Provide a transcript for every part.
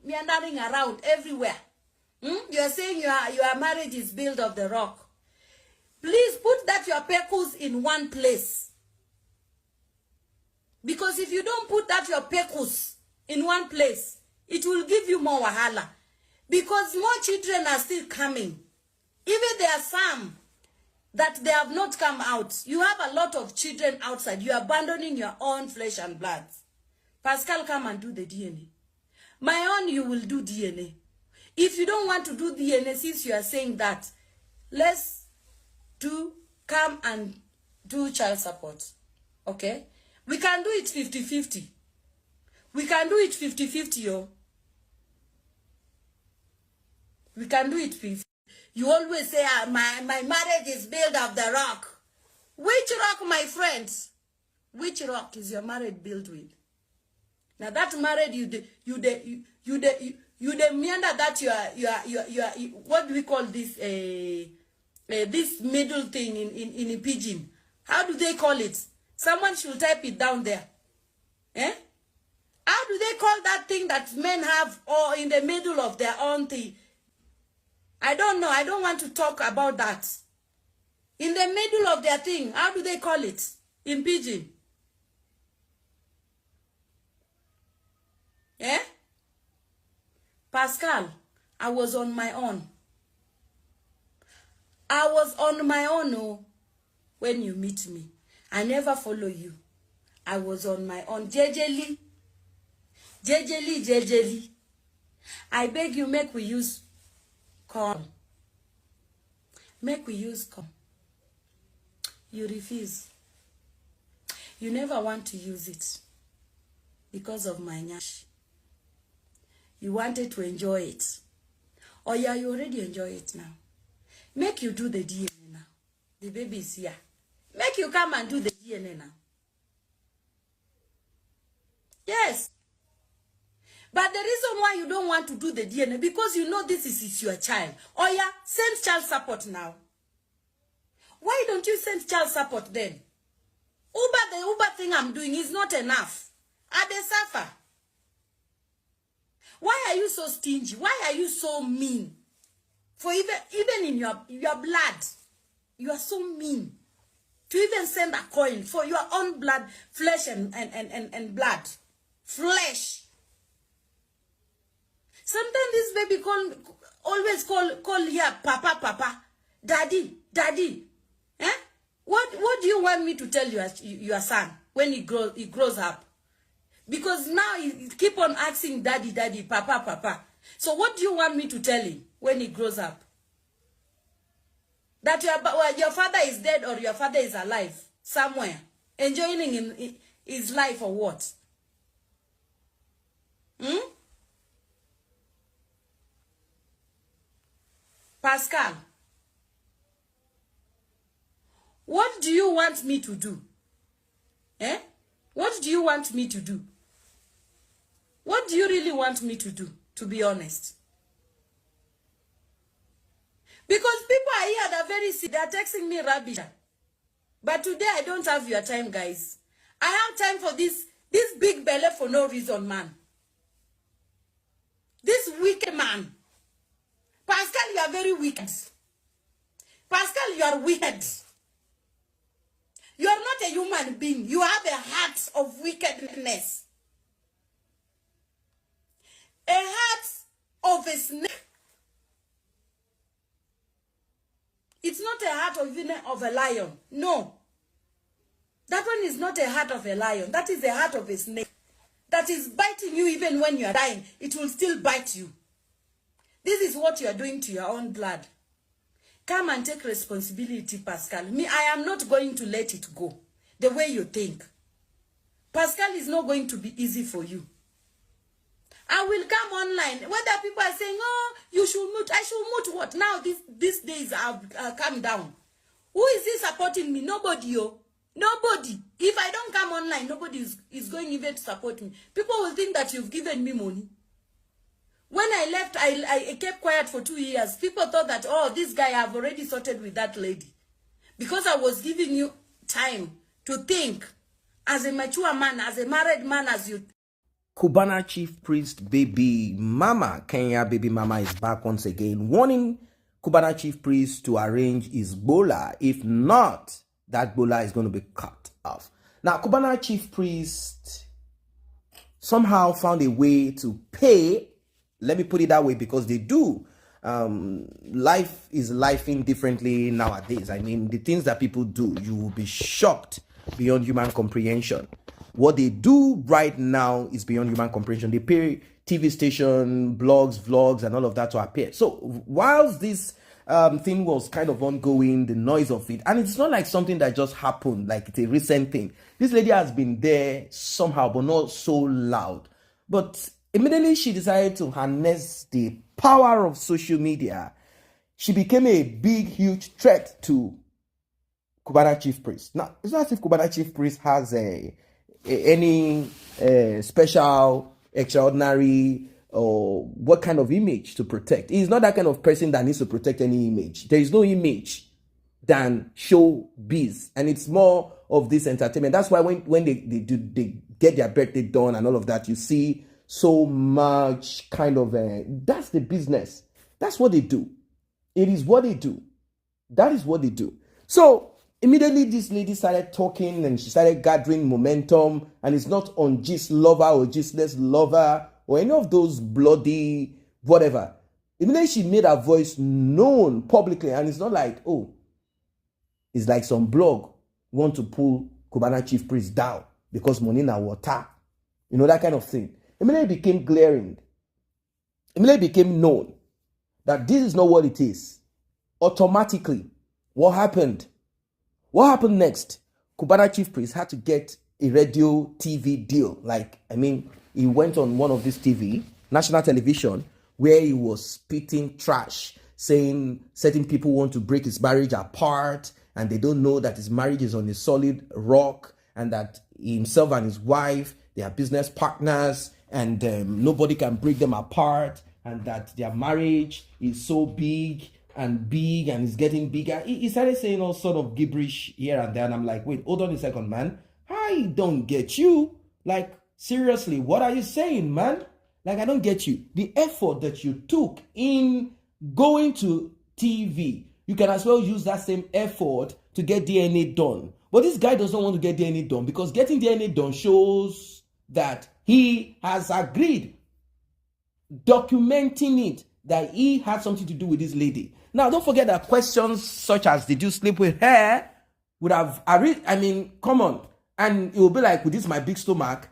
meandering around everywhere. You are saying your marriage is built of the rock. Please put that your pecus in one place. Because if you don't put that your pecus in one place, it will give you more wahala. Because more children are still coming. Even there are some that they have not come out. You have a lot of children outside. You are abandoning your own flesh and blood. Pascal, come and do the DNA. My own, you will do DNA. If you don't want to do DNA, since you are saying that, let's come and do child support. Okay? We can do it 50-50. We can do it 50-50, yo. We can do it 50. You always say, my marriage is built of the rock. Which rock, my friends? Which rock is your marriage built with? Now that marriage, you meander that you are what do we call this? This middle thing in a pidgin. How do they call it? Someone should type it down there. Eh? How do they call that thing that men have or in the middle of their own thing? I don't know. I don't want to talk about that. In the middle of their thing, how do they call it? In pidgin. Eh? Pascal, I was on my own. I was on my own, oh, when you meet me. I never follow you. I was on my own. Jejeli. I beg you, make we use corn. Make we use corn. You refuse. You never want to use it because of my nyash. You wanted to enjoy it. Or yeah, you already enjoy it now. Make you do the DNA now. The baby is here. Make you come and do the DNA now. Yes. But the reason why you don't want to do the DNA, because you know this is your child. Oh yeah, send child support now. Why don't you send child support then? The Uber thing I'm doing is not enough. I they suffer. Why are you so stingy? Why are you so mean? For even in your blood, you are so mean. To even send a coin for your own blood, flesh and blood. Flesh. Sometimes this baby always call here, Papa, Daddy. Eh? What do you want me to tell your son when he grows up? Because now he keep on asking Daddy, Papa. So what do you want me to tell him when he grows up? That your father is dead or your father is alive somewhere, enjoying his life or what? Pascal, what do you want me to do? Eh? What do you want me to do? What do you really want me to do, to be honest? Because people are here, they're very sick. They're texting me rubbish. But today, I don't have your time, guys. I have time for this big belly for no reason, man. This wicked man. Pascal, you are very wicked. Pascal, you are wicked. You are not a human being. You have a heart of wickedness. A heart of a snake. It's not a heart of a lion. No. That one is not a heart of a lion. That is a heart of a snake. That is biting you even when you are dying. It will still bite you. This is what you are doing to your own blood. Come and take responsibility, Pascal. I am not going to let it go the way you think. Pascal is not going to be easy for you. I will come online. Whether people are saying, oh, you should mute. I should mute what? Now these days I've come down. Who is this supporting me? Nobody, yo. Nobody. If I don't come online, nobody is going even to support me. People will think that you've given me money. When I left, I kept quiet for 2 years. People thought that, oh, this guy, I've already sorted with that lady. Because I was giving you time to think as a mature man, as a married man, as you Cubana chief priest Babymama, Kenya Babymama is back once again, warning Cubana chief priest to arrange his bola. If not, that bola is going to be cut off. Now, Cubana chief priest somehow found a way to pay. Let me put it that way, because they do. Life is lifing differently nowadays. I mean, the things that people do, you will be shocked beyond human comprehension. What they do right now is beyond human comprehension. They pay TV station, blogs, vlogs, and all of that to appear. So whilst this thing was kind of ongoing, the noise of it, and it's not like something that just happened, like it's a recent thing. This lady has been there somehow, but not so loud. But immediately she decided to harness the power of social media. She became a big, huge threat to Cubana chief priest. Now, it's not as if Cubana chief priest has any special, extraordinary, or what kind of image to protect. He's not that kind of person that needs to protect any image. There is no image than showbiz, and it's more of this entertainment. That's why when they get their birthday done and all of that, you see so much kind of that's the business. That's what they do. It is what they do. That is what they do. So immediately this lady started talking and she started gathering momentum, and it's not on Gist Lover or Gistless Lover or any of those bloody whatever. Immediately she made her voice known publicly, and it's not like, oh, it's like some blog want to pull Cubana chief priest down because money na water. You know, that kind of thing. Immediately became glaring. Immediately became known that this is not what it is. Automatically, what happened? What happened next? Cubana chief priest had to get a radio TV deal. Like, I mean, he went on one of this TV, national television, where he was spitting trash, saying certain people want to break his marriage apart, and they don't know that his marriage is on a solid rock, and that himself and his wife, they are business partners, and nobody can break them apart, and that their marriage is so big and it's getting bigger. He started saying all sort of gibberish here and there, and I'm like, wait, hold on a second, man. I don't get you. Like, seriously, what are you saying, man? Like, I don't get you. The effort that you took in going to TV, you can as well use that same effort to get DNA done. But this guy doesn't want to get DNA done, because getting DNA done shows that he has agreed, documenting it, that he had something to do with this lady. Now, don't forget that questions such as, did you sleep with her, would have, I mean, come on. And it will be like, with this my big stomach,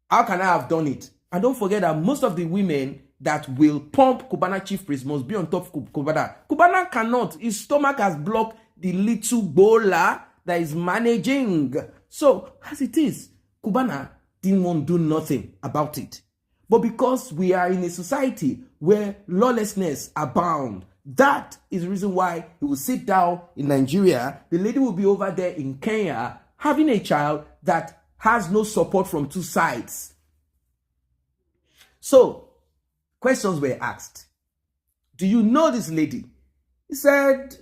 how can I have done it? And don't forget that most of the women that will pump Cubana chief priest must be on top of Cubana. Cubana cannot. His stomach has blocked the little bola that is managing. So, as it is, Cubana didn't want to do nothing about it. But because we are in a society where lawlessness abound, that is the reason why he will sit down in Nigeria. The lady will be over there in Kenya having a child that has no support from two sides. So, questions were asked. Do you know this lady? He said,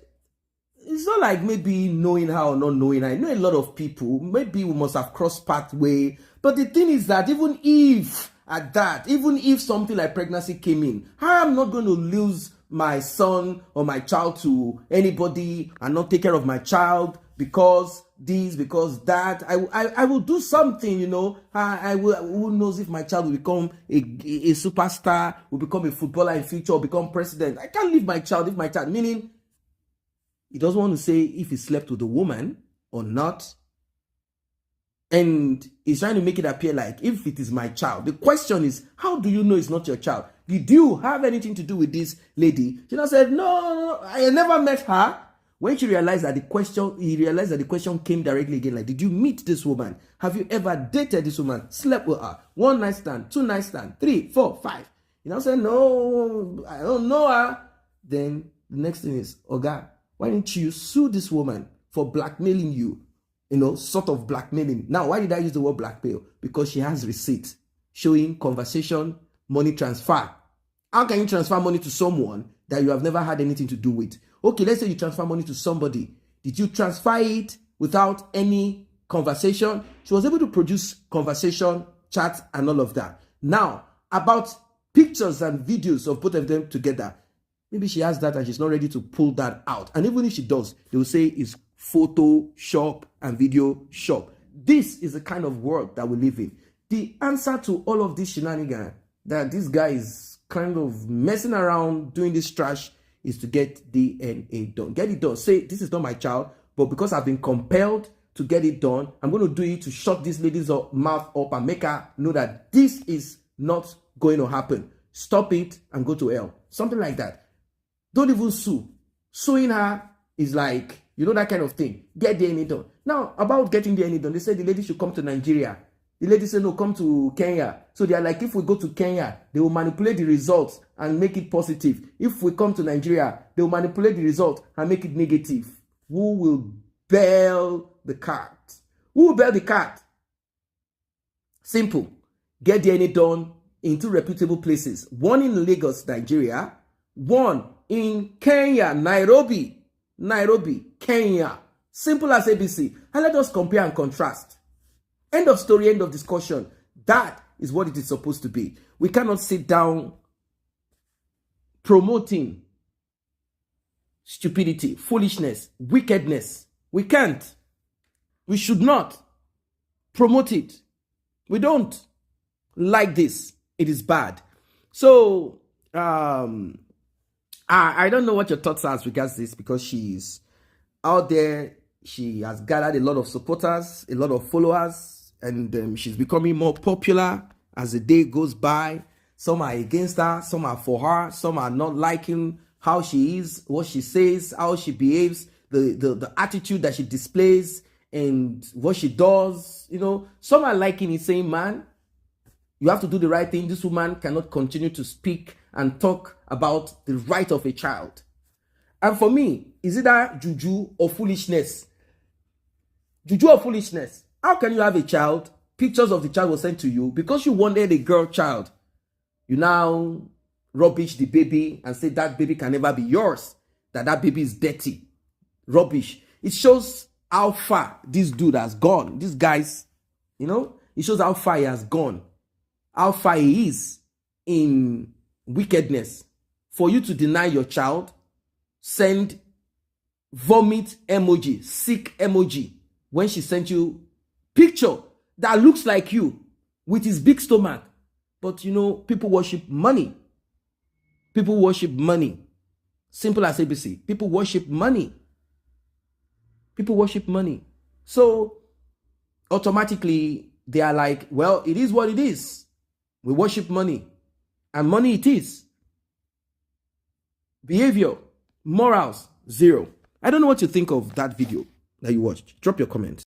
it's not like maybe knowing her or not knowing her. I know a lot of people. Maybe we must have crossed pathway. But the thing is that even if something like pregnancy came in, I am not going to lose my son or my child to anybody and not take care of my child because this, because that. I will do something, you know. I will. Who knows if my child will become a superstar, will become a footballer in future, or become president. I can't leave my child if my child, meaning he doesn't want to say if he slept with a woman or not. And he's trying to make it appear like if it is my child. The question is, how do you know it's not your child? Did you have anything to do with this lady? She now said, no, I never met her. When he realized that the question came directly again, like, did you meet this woman? Have you ever dated this woman? Slept with her? 1 night stand, 2 night stand, 3, 4, 5. You know, said, no, I don't know her. Then the next thing is, Oga, why didn't you sue this woman for blackmailing you? You know, sort of blackmailing. Now, why did I use the word blackmail? Because she has receipts showing conversation, money transfer. How can you transfer money to someone that you have never had anything to do with? Okay, let's say you transfer money to somebody. Did you transfer it without any conversation? She was able to produce conversation chat and all of that. Now, about pictures and videos of both of them together, maybe she has that and she's not ready to pull that out. And even if she does, they will say it's Photoshop and video shop. This is the kind of world that we live in. The answer to all of this shenanigans that this guy is kind of messing around doing this trash is to get DNA done. Get it done. Say, this is not my child, but because I've been compelled to get it done, I'm going to do it to shut this lady's mouth up and make her know that this is not going to happen. Stop it and go to hell. Something like that. Don't even sue. Suing her is like, you know, that kind of thing. Get DNA done. Now, about getting DNA done, they said the lady should come to Nigeria. The lady said, no, come to Kenya. So they are like, if we go to Kenya, they will manipulate the results and make it positive. If we come to Nigeria, they will manipulate the result and make it negative. Who will bail the cat? Who will bail the cat? Simple. Get DNA done in 2 reputable places. One in Lagos, Nigeria. One in Kenya, Nairobi, Kenya. Simple as ABC. And let us compare and contrast. End of story, end of discussion. That is what it is supposed to be. We cannot sit down promoting stupidity, foolishness, wickedness. We can't. We should not promote it. We don't like this. It is bad. So, I don't know what your thoughts are as regards this, because she's out there. She has gathered a lot of supporters, a lot of followers, and she's becoming more popular as the day goes by. Some are against her, some are for her, some are not liking how she is, what she says, how she behaves, the attitude that she displays, and what she does. You know, some are liking it, saying, man, you have to do the right thing. This woman cannot continue to speak and talk about the right of a child. And for me, is it that juju or foolishness? Juju or foolishness? How can you have a child? Pictures of the child were sent to you because you wanted a girl child. You now rubbish the baby and say that baby can never be yours. That baby is dirty. Rubbish. It shows how far this dude has gone. These guys, you know, it shows how far he has gone. How far he is in wickedness. For you to deny your child, send vomit emoji, sick emoji, when she sent you picture that looks like you with his big stomach. But you know, people worship money. People worship money. Simple as ABC. People worship money. People worship money. So automatically they are like, well, it is what it is. We worship money. And money it is. Behavior, morals, zero. I don't know what you think of that video that you watched. Drop your comments.